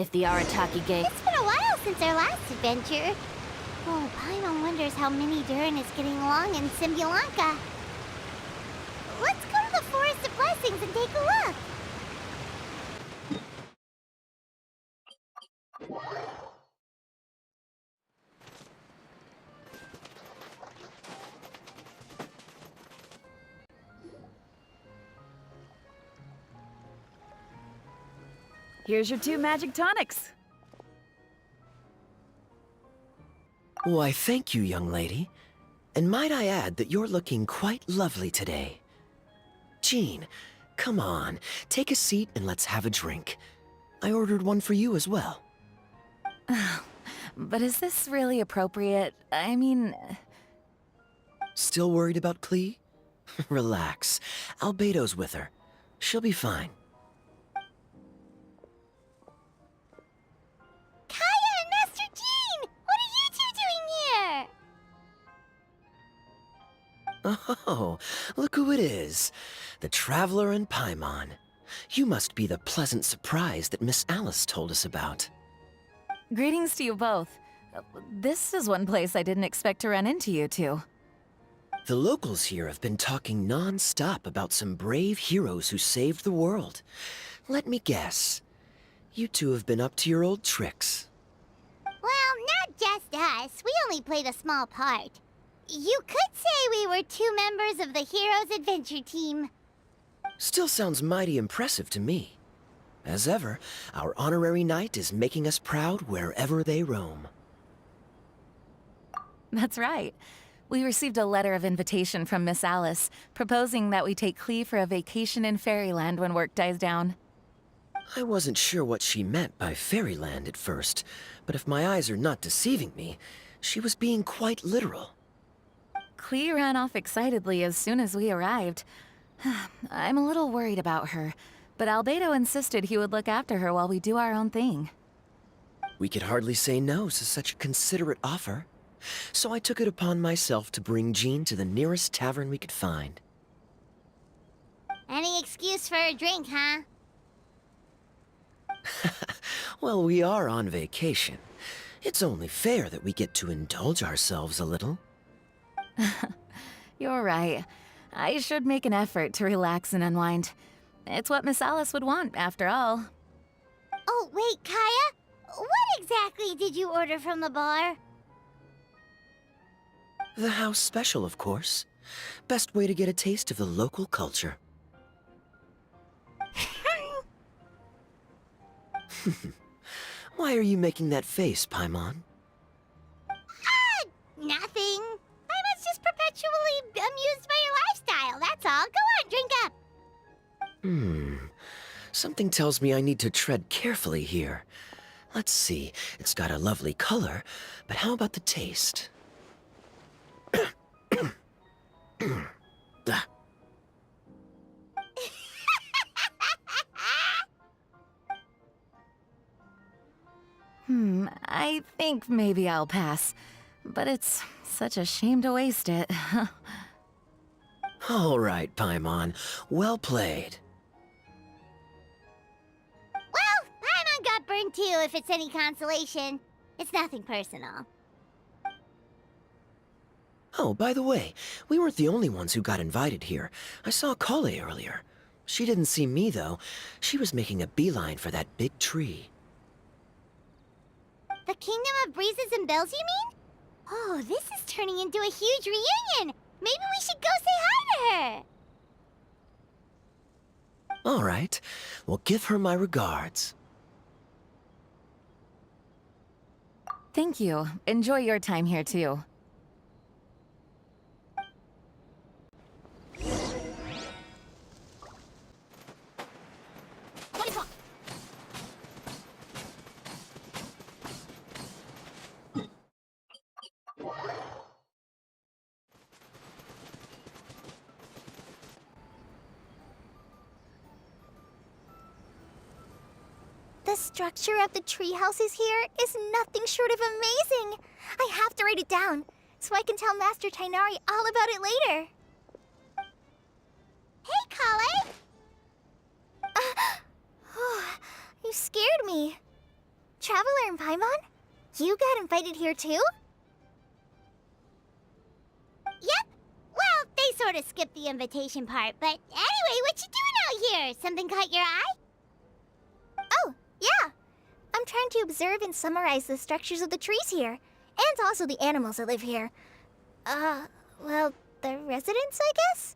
if the Arataki Gate... It's been a while since our last adventure. Oh, Paimon wonders how Mini Durin is getting along in Simbulanka. Let's go to the Forest of Blessings and take a look. Here's your 2 magic tonics. Why, thank you, young lady. And might I add that you're looking quite lovely today. Jean, come on, take a seat and let's have a drink. I ordered one for you as well. But is this really appropriate? I mean... Still worried about Klee? Relax. äl़bedo's with her. She'll be fine. Kaya and Master Jean! What are you two doing here? Oh, look who it is. The Traveler and Paimon. You must be the pleasant surprise that Miss Alice told us about. Greetings to you both. This is one place I didn't expect to run into you two. The locals here have been talking non-stop about some brave heroes who saved the world. Let me guess. You two have been up to your old tricks. Well, not just us. We only played a small part. You could say we were 2 members of the Heroes Adventure Team. Still sounds mighty impressive to me. As ever, our honorary knight is making us proud wherever they roam. That's right. We received a letter of invitation from Miss Alice, proposing that we take Klee for a vacation in Fairyland when work dies down. I wasn't sure what she meant by Fairyland at first, but if my eyes are not deceiving me, she was being quite literal. Klee ran off excitedly as soon as we arrived. I'm a little worried about her, but äl़bedo insisted he would look after her while we do our own thing. We could hardly say no to such a considerate offer, so I took it upon myself to bring Jean to the nearest tavern we could find. Any excuse for a drink, huh? Well, we are on vacation. It's only fair that we get to indulge ourselves a little. You're right. I should make an effort to relax and unwind. It's what Miss Alice would want, after all. Oh, wait, Kaya? What exactly did you order from the bar? The house special, of course. Best way to get a taste of the local culture. Why are you making that face, Paimon? Nothing. I was just perpetually amused by your lifestyle, that's all. Go on, drink up. Something tells me I need to tread carefully here. Let's see, it's got a lovely color, but how about the taste? Ah. I think maybe I'll pass. But it's such a shame to waste it. All right, Paimon. Well played. Well, Paimon got burned too, if it's any consolation. It's nothing personal. Oh, by the way, we weren't the only ones who got invited here. I saw Kale earlier. She didn't see me, though. She was making a beeline for that big tree. The Kingdom of Breezes and Bells, you mean? Oh, this is turning into a huge reunion! Maybe we should go say hi to her! All right. Well, give her my regards. Thank you. Enjoy your time here, too. The structure of the tree houses here is nothing short of amazing! I have to write it down, so I can tell Master Tighnari all about it later. Hey, Kale! You scared me. Traveler and Paimon? You got invited here too? Yep. Well, they sort of skipped the invitation part, but anyway, what you doing out here? Something caught your eye? Oh, yeah. I'm trying to observe and summarize the structures of the trees here, and also the animals that live here. Well, the residents, I guess?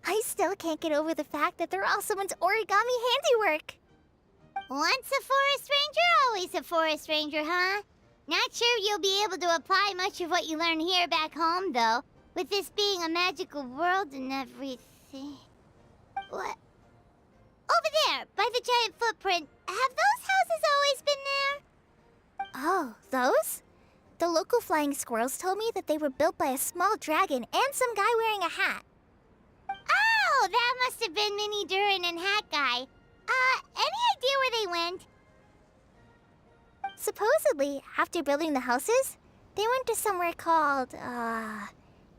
I still can't get over the fact that they're all someone's origami handiwork. Once a forest ranger, always a forest ranger, huh? Not sure you'll be able to apply much of what you learn here back home, though, with this being a magical world and everything. What? Over there, by the giant footprint, have those houses always been there? Oh, those? The local flying squirrels told me that they were built by a small dragon and some guy wearing a hat. Oh, that must have been Mini Durin and Hat Guy. Any idea where they went? Supposedly, after building the houses, they went to somewhere called,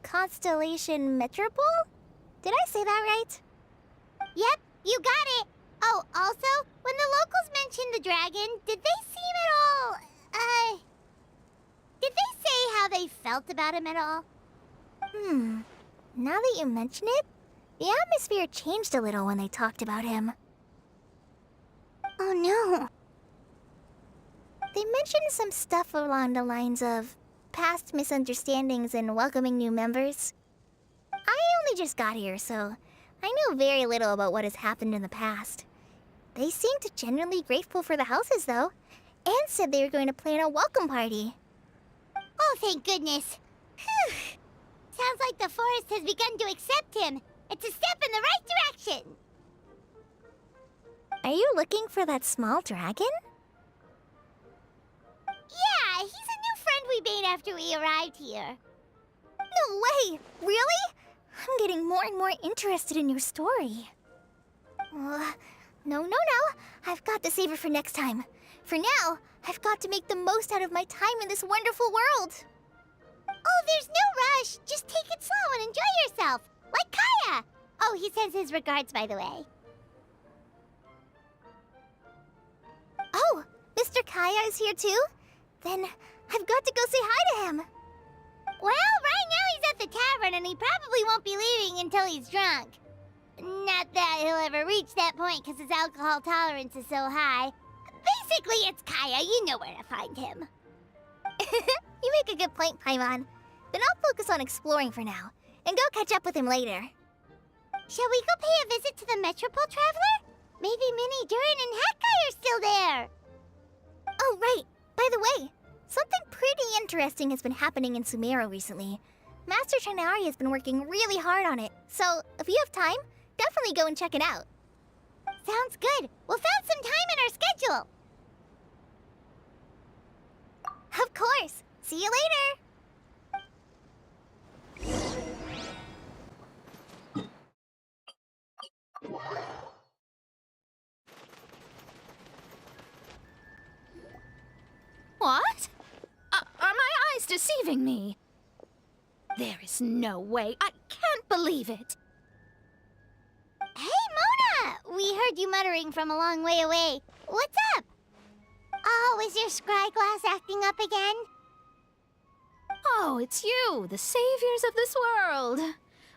Constellation Metropole? Did I say that right? Yep, you got it. Oh, also, when the locals mentioned the dragon, did they seem at all, did they say how they felt about him at all? Now that you mention it, the atmosphere changed a little when they talked about him. Oh no. They mentioned some stuff along the lines of past misunderstandings and welcoming new members. I only just got here, so I know very little about what has happened in the past. They seemed genuinely grateful for the houses, though, and said they were going to plan a welcome party. Oh, thank goodness. Phew. Sounds like the forest has begun to accept him. It's a step in the right direction. Are you looking for that small dragon? Yeah, he's a new friend we made after we arrived here. No way! Really? I'm getting more and more interested in your story. No. I've got to save it for next time. For now, I've got to make the most out of my time in this wonderful world. Oh, there's no rush. Just take it slow and enjoy yourself. Like Kaya. Oh, he sends his regards, by the way. Oh, Mr. Kaya is here too? Then I've got to go say hi to him. Well, right now he's at the tavern and he probably won't be leaving until he's drunk. Not that he'll ever reach that point because his alcohol tolerance is so high. Basically, it's Kaya. You know where to find him. You make a good point, Paimon. Then I'll focus on exploring for now and go catch up with him later. Shall we go pay a visit to the Metropole Traveler? Maybe Mini Durin and Hat Guy are still there. Oh, right. By the way, something pretty interesting has been happening in Sumeru recently. Master Trinari has been working really hard on it, so if you have time, definitely go and check it out. Sounds good. We'll find some time in our schedule. Of course. See you later. What? Are my eyes deceiving me? There is no way. I can't believe it. Hey, Mona! We heard you muttering from a long way away. What's up? Oh, is your scry glass acting up again? Oh, it's you, the saviors of this world.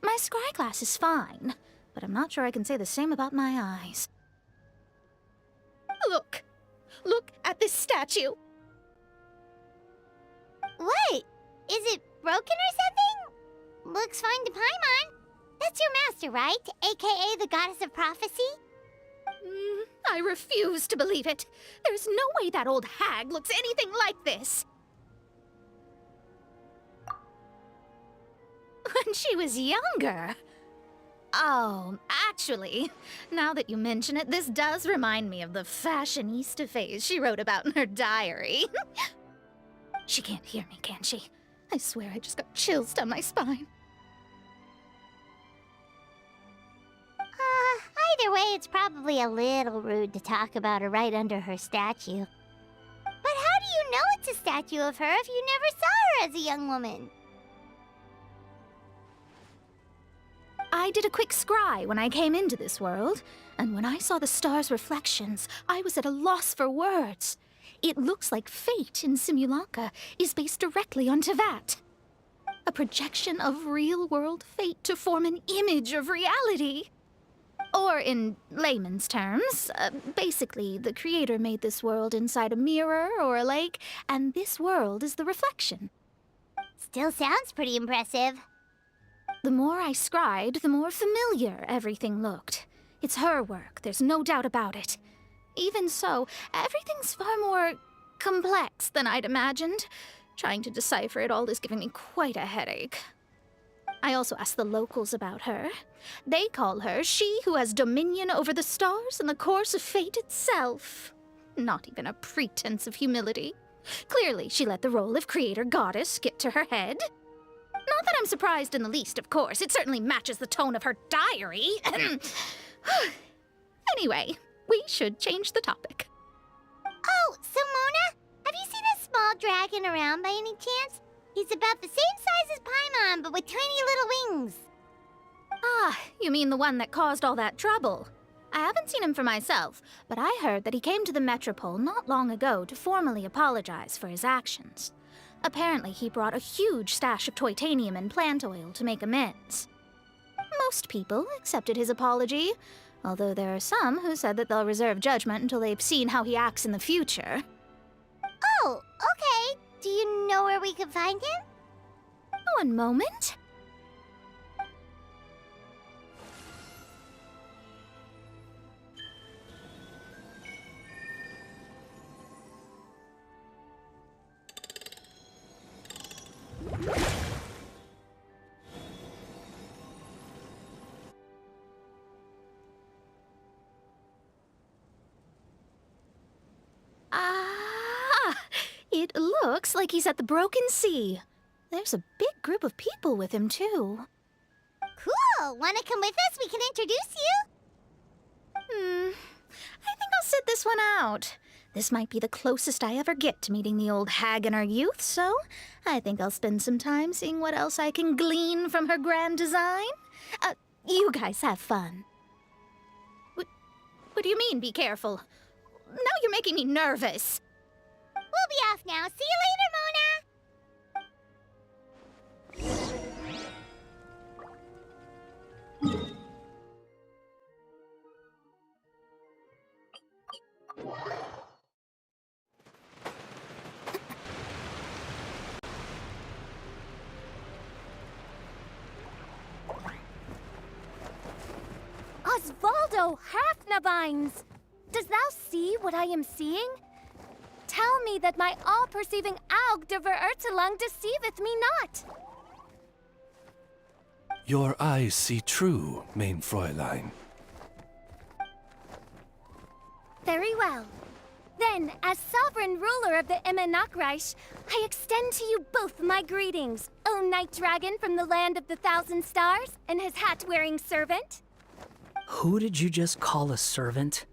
My scry glass is fine, but I'm not sure I can say the same about my eyes. Look! Look at this statue! What? Is it broken or something? Looks fine to Paimon. That's your master, right? AKA the goddess of prophecy? I refuse to believe it. There's no way that old hag looks anything like this. When she was younger. Oh, actually, now that you mention it, this does remind me of the fashionista phase she wrote about in her diary. She can't hear me, can she? I swear I just got chills down my spine. Either way, it's probably a little rude to talk about her right under her statue. But how do you know it's a statue of her if you never saw her as a young woman? I did a quick scry when I came into this world, and when I saw the stars' reflections, I was at a loss for words. It looks like fate in Simulacra is based directly on Teyvat. A projection of real-world fate to form an image of reality. Or in layman's terms, basically, the creator made this world inside a mirror or a lake, and this world is the reflection. Still sounds pretty impressive. The more I scribed, the more familiar everything looked. It's her work, there's no doubt about it. Even so, everything's far more complex than I'd imagined. Trying to decipher it all is giving me quite a headache. I also asked the locals about her. They call her she who has dominion over the stars and the course of fate itself. Not even a pretense of humility. Clearly, she let the role of creator goddess get to her head. Not that I'm surprised in the least, of course. It certainly matches the tone of her diary. Anyway, we should change the topic. Oh, so Mona, have you seen a small dragon around by any chance? He's about the same size as Paimon, but with tiny little wings. Ah, you mean the one that caused all that trouble? I haven't seen him for myself, but I heard that he came to the Metropole not long ago to formally apologize for his actions. Apparently, he brought a huge stash of Toitanium and plant oil to make amends. Most people accepted his apology, although there are some who said that they'll reserve judgment until they've seen how he acts in the future. Oh, okay. Do you know where we can find him? One moment. It looks like he's at the Broken Sea. There's a big group of people with him, too. Cool! Wanna come with us? We can introduce you. I think I'll sit this one out. This might be the closest I ever get to meeting the old hag in her youth, so I think I'll spend some time seeing what else I can glean from her grand design. You guys have fun. What do you mean, be careful? Now you're making me nervous. We'll be off now. See you later, Mona! Osvaldo Hafnabines! Does thou see what I am seeing? Tell me that my all-perceiving Aug de Verurtelung deceiveth me not. Your eyes see true, mein Fräulein. Very well. Then, as sovereign ruler of the Immenachreich, I extend to you both my greetings, O Night Dragon from the land of the Thousand Stars and his hat-wearing servant. Who did you just call a servant?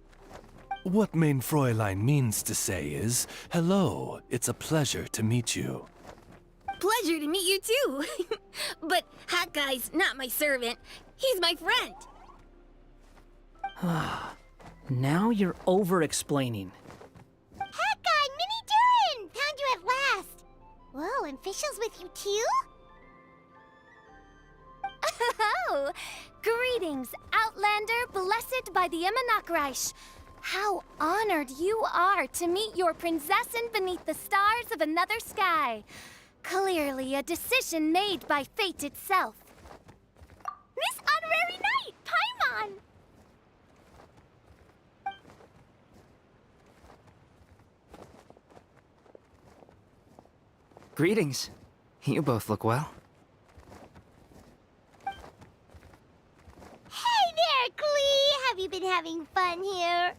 What mein Fräulein means to say is, hello, it's a pleasure to meet you. Pleasure to meet you too. But Hat Guy's not my servant. He's my friend. Now you're over-explaining. Hat Guy, Mini Durin! Found you at last! Whoa, and Fischl's with you too? Oh, greetings, Outlander blessed by the Immenachreich. How honored you are to meet your prinzessin beneath the stars of another sky. Clearly a decision made by fate itself. This honorary knight, Paimon! Greetings. You both look well. Hey there, Klee! Have you been having fun here?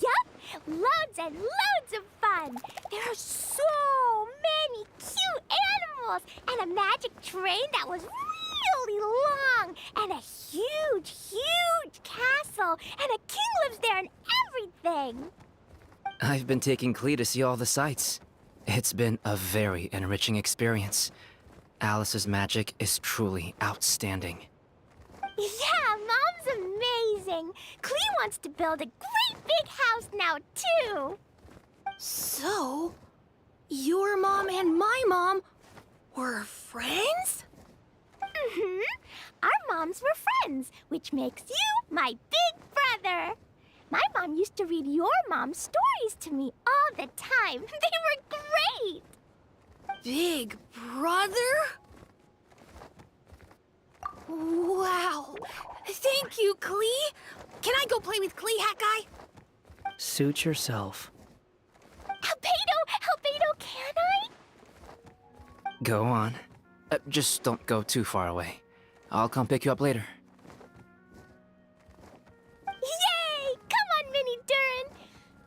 Yup! Loads and loads of fun! There are so many cute animals! And a magic train that was really long! And a huge, huge castle! And a king lives there and everything! I've been taking Klee to see all the sights. It's been a very enriching experience. Alice's magic is truly outstanding. Yeah, Mom's amazing! Klee wants to build a great big house now, too! So, your mom and my mom were friends? Mm-hmm. Our moms were friends, which makes you my big brother. My mom used to read your mom's stories to me all the time. They were great. Big brother? Wow. Thank you, Klee. Can I go play with Klee, Hat Guy? Suit yourself. Albedo, can I? Go on. Just don't go too far away. I'll come pick you up later. Yay! Come on, Mini Durin.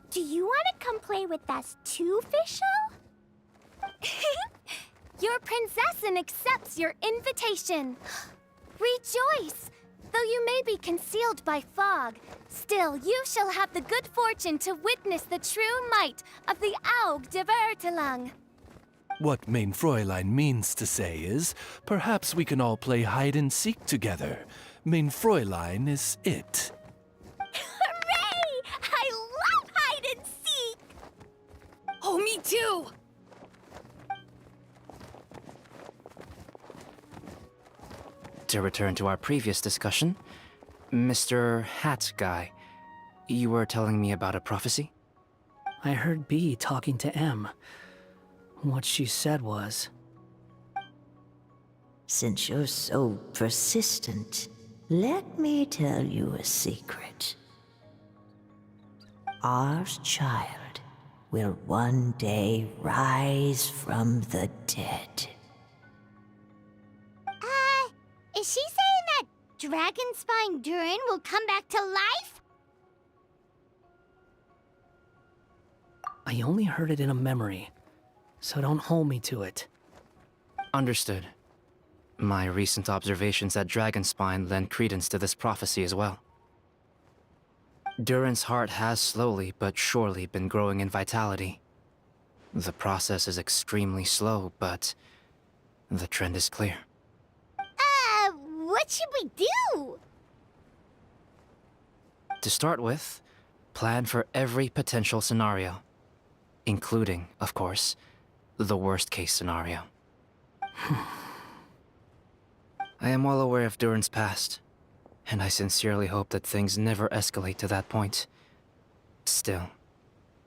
Do you want to come play with us too, Fischl? Your princessin accepts your invitation. Rejoice! Though you may be concealed by fog, still you shall have the good fortune to witness the true might of the Aug de Vertelang. What mein Fräulein means to say is, perhaps we can all play hide and seek together. Mein Fräulein is it. Hooray! I love hide and seek! Oh, me too! To return to our previous discussion, Mr. Hat Guy, you were telling me about a prophecy? I heard B talking to M. What she said was, Since you're so persistent, let me tell you a secret. Our child will one day rise from the dead. Is she saying that Dragonspine Durin will come back to life? I only heard it in a memory, so don't hold me to it. Understood. My recent observations at Dragonspine lend credence to this prophecy as well. Durin's heart has slowly but surely been growing in vitality. The process is extremely slow, but the trend is clear. What should we do? To start with, plan for every potential scenario, including, of course, the worst-case scenario. I am well aware of Durin's past, and I sincerely hope that things never escalate to that point. Still,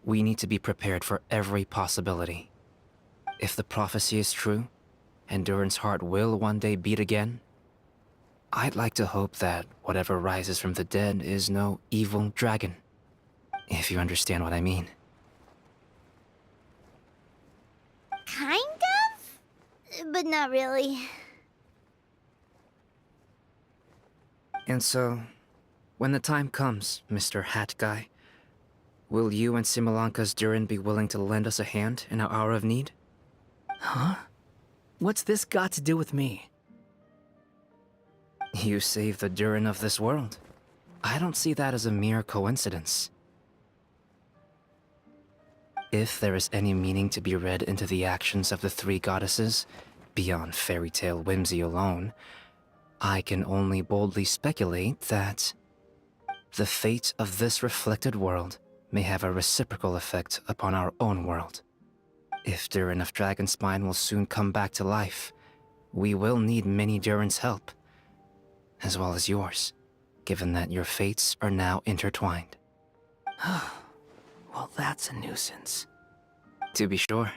we need to be prepared for every possibility. If the prophecy is true, and Durin's heart will one day beat again, I'd like to hope that whatever rises from the dead is no evil dragon. If you understand what I mean. Kind of? But not really. And so, when the time comes, Mr. Hat Guy, will you and Simolanka's Durin be willing to lend us a hand in our hour of need? Huh? What's this got to do with me? You saved the Durin of this world. I don't see that as a mere coincidence. If there is any meaning to be read into the actions of the three goddesses, beyond fairy tale whimsy alone, I can only boldly speculate that the fate of this reflected world may have a reciprocal effect upon our own world. If Durin of Dragonspine will soon come back to life, we will need many Durin's help, as well as yours, given that your fates are now intertwined. Well, that's a nuisance. To be sure,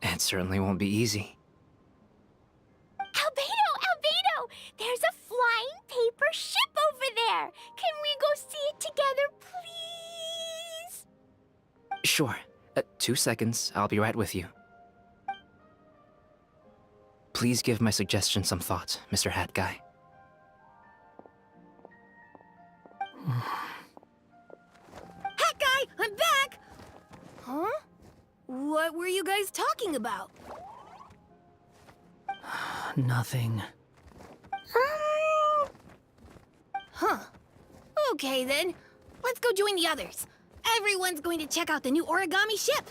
it certainly won't be easy. Albedo! There's a flying paper ship over there! Can we go see it together, please? Sure. 2 seconds, I'll be right with you. Please give my suggestion some thought, Mr. Hat Guy. Hat Guy, I'm back! Huh? What were you guys talking about? Nothing. Huh. Okay then. Let's go join the others. Everyone's going to check out the new origami ship.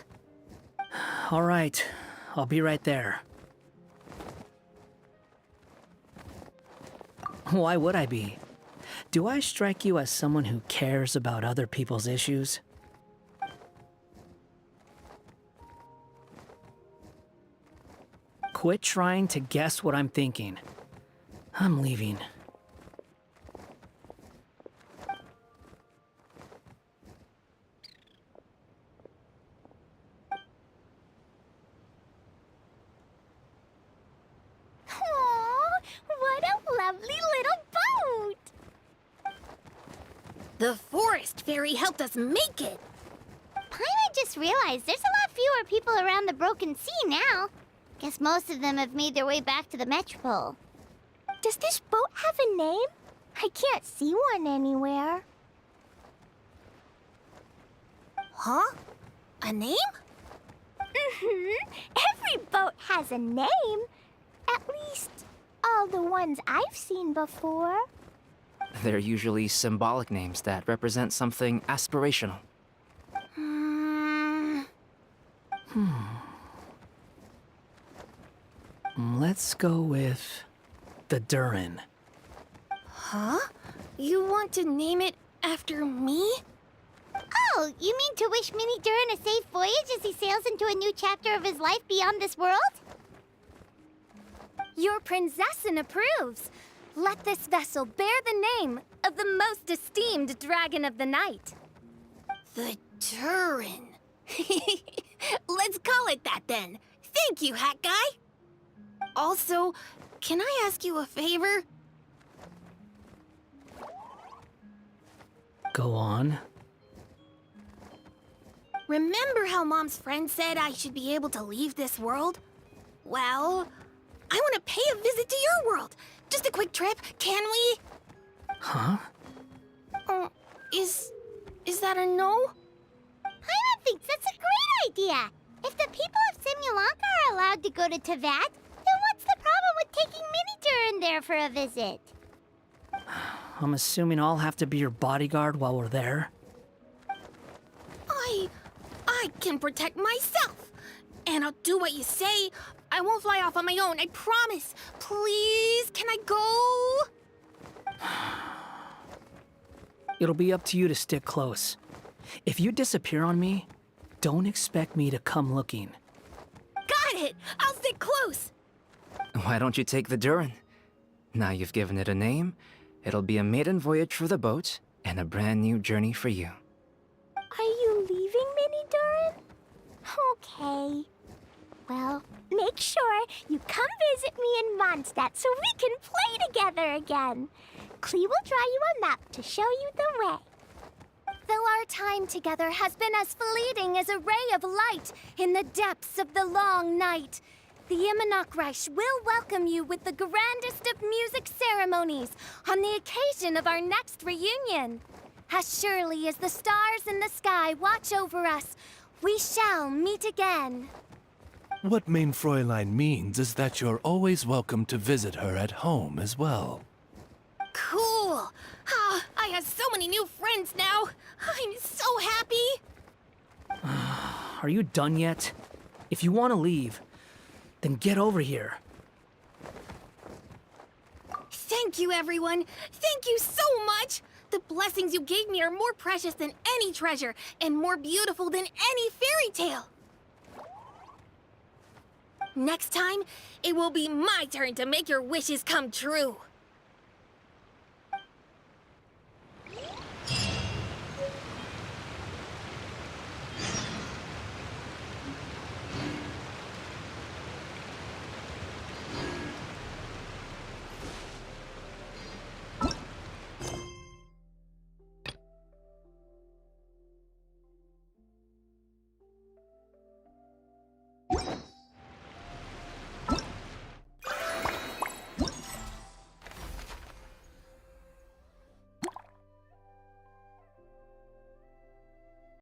All right, I'll be right there. Why would I be? Do I strike you as someone who cares about other people's issues? quit trying to guess what I'm thinking. I'm leaving. Aww, what a lovely little boat! The forest fairy helped us make it. Paimon just realized there's a lot fewer people around the Broken Sea now. Guess most of them have made their way back to the Metropole. Does this boat have a name? I can't see one anywhere. Huh? A name? Mm-hmm. Every boat has a name. At least, all the ones I've seen before. They're usually symbolic names that represent something aspirational. Let's go with the Durin. Huh? You want to name it after me? Oh, you mean to wish Mini Durin a safe voyage as he sails into a new chapter of his life beyond this world? Your princessin approves. Let this vessel bear the name of the most esteemed dragon of the night. The Durin. Let's call it that then. Thank you, Hat Guy. Also, can I ask you a favor? Go on. Remember how Mom's friend said I should be able to leave this world? Well, I want to pay a visit to your world. Just a quick trip, can we? Huh? Is that a no? Paimon thinks that's a great idea. If the people of Simulanka are allowed to go to Teyvat, then what's the problem with taking Mini Durin there for a visit? I'm assuming I'll have to be your bodyguard while we're there. I can protect myself. And I'll do what you say. I won't fly off on my own, I promise. Please, can I go? It'll be up to you to stick close. If you disappear on me, don't expect me to come looking. Got it! I'll stick close! Why don't you take the Durin? Now you've given it a name, it'll be a maiden voyage for the boat and a brand new journey for you. Are you leaving, Mini Durin? Okay. Well, make sure you come visit me in Mondstadt so we can play together again. Klee will draw you a map to show you the way. Though our time together has been as fleeting as a ray of light in the depths of the long night, the ₦ will welcome you with the grandest of music ceremonies on the occasion of our next reunion. As surely as the stars in the sky watch over us, we shall meet again. What Mein Fräulein means is that you're always welcome to visit her at home as well. Cool! Ah, I have so many new friends now! I'm so happy! Are you done yet? If you want to leave, then get over here. Thank you, everyone! Thank you so much! The blessings you gave me are more precious than any treasure, and more beautiful than any fairy tale! Next time, it will be my turn to make your wishes come true!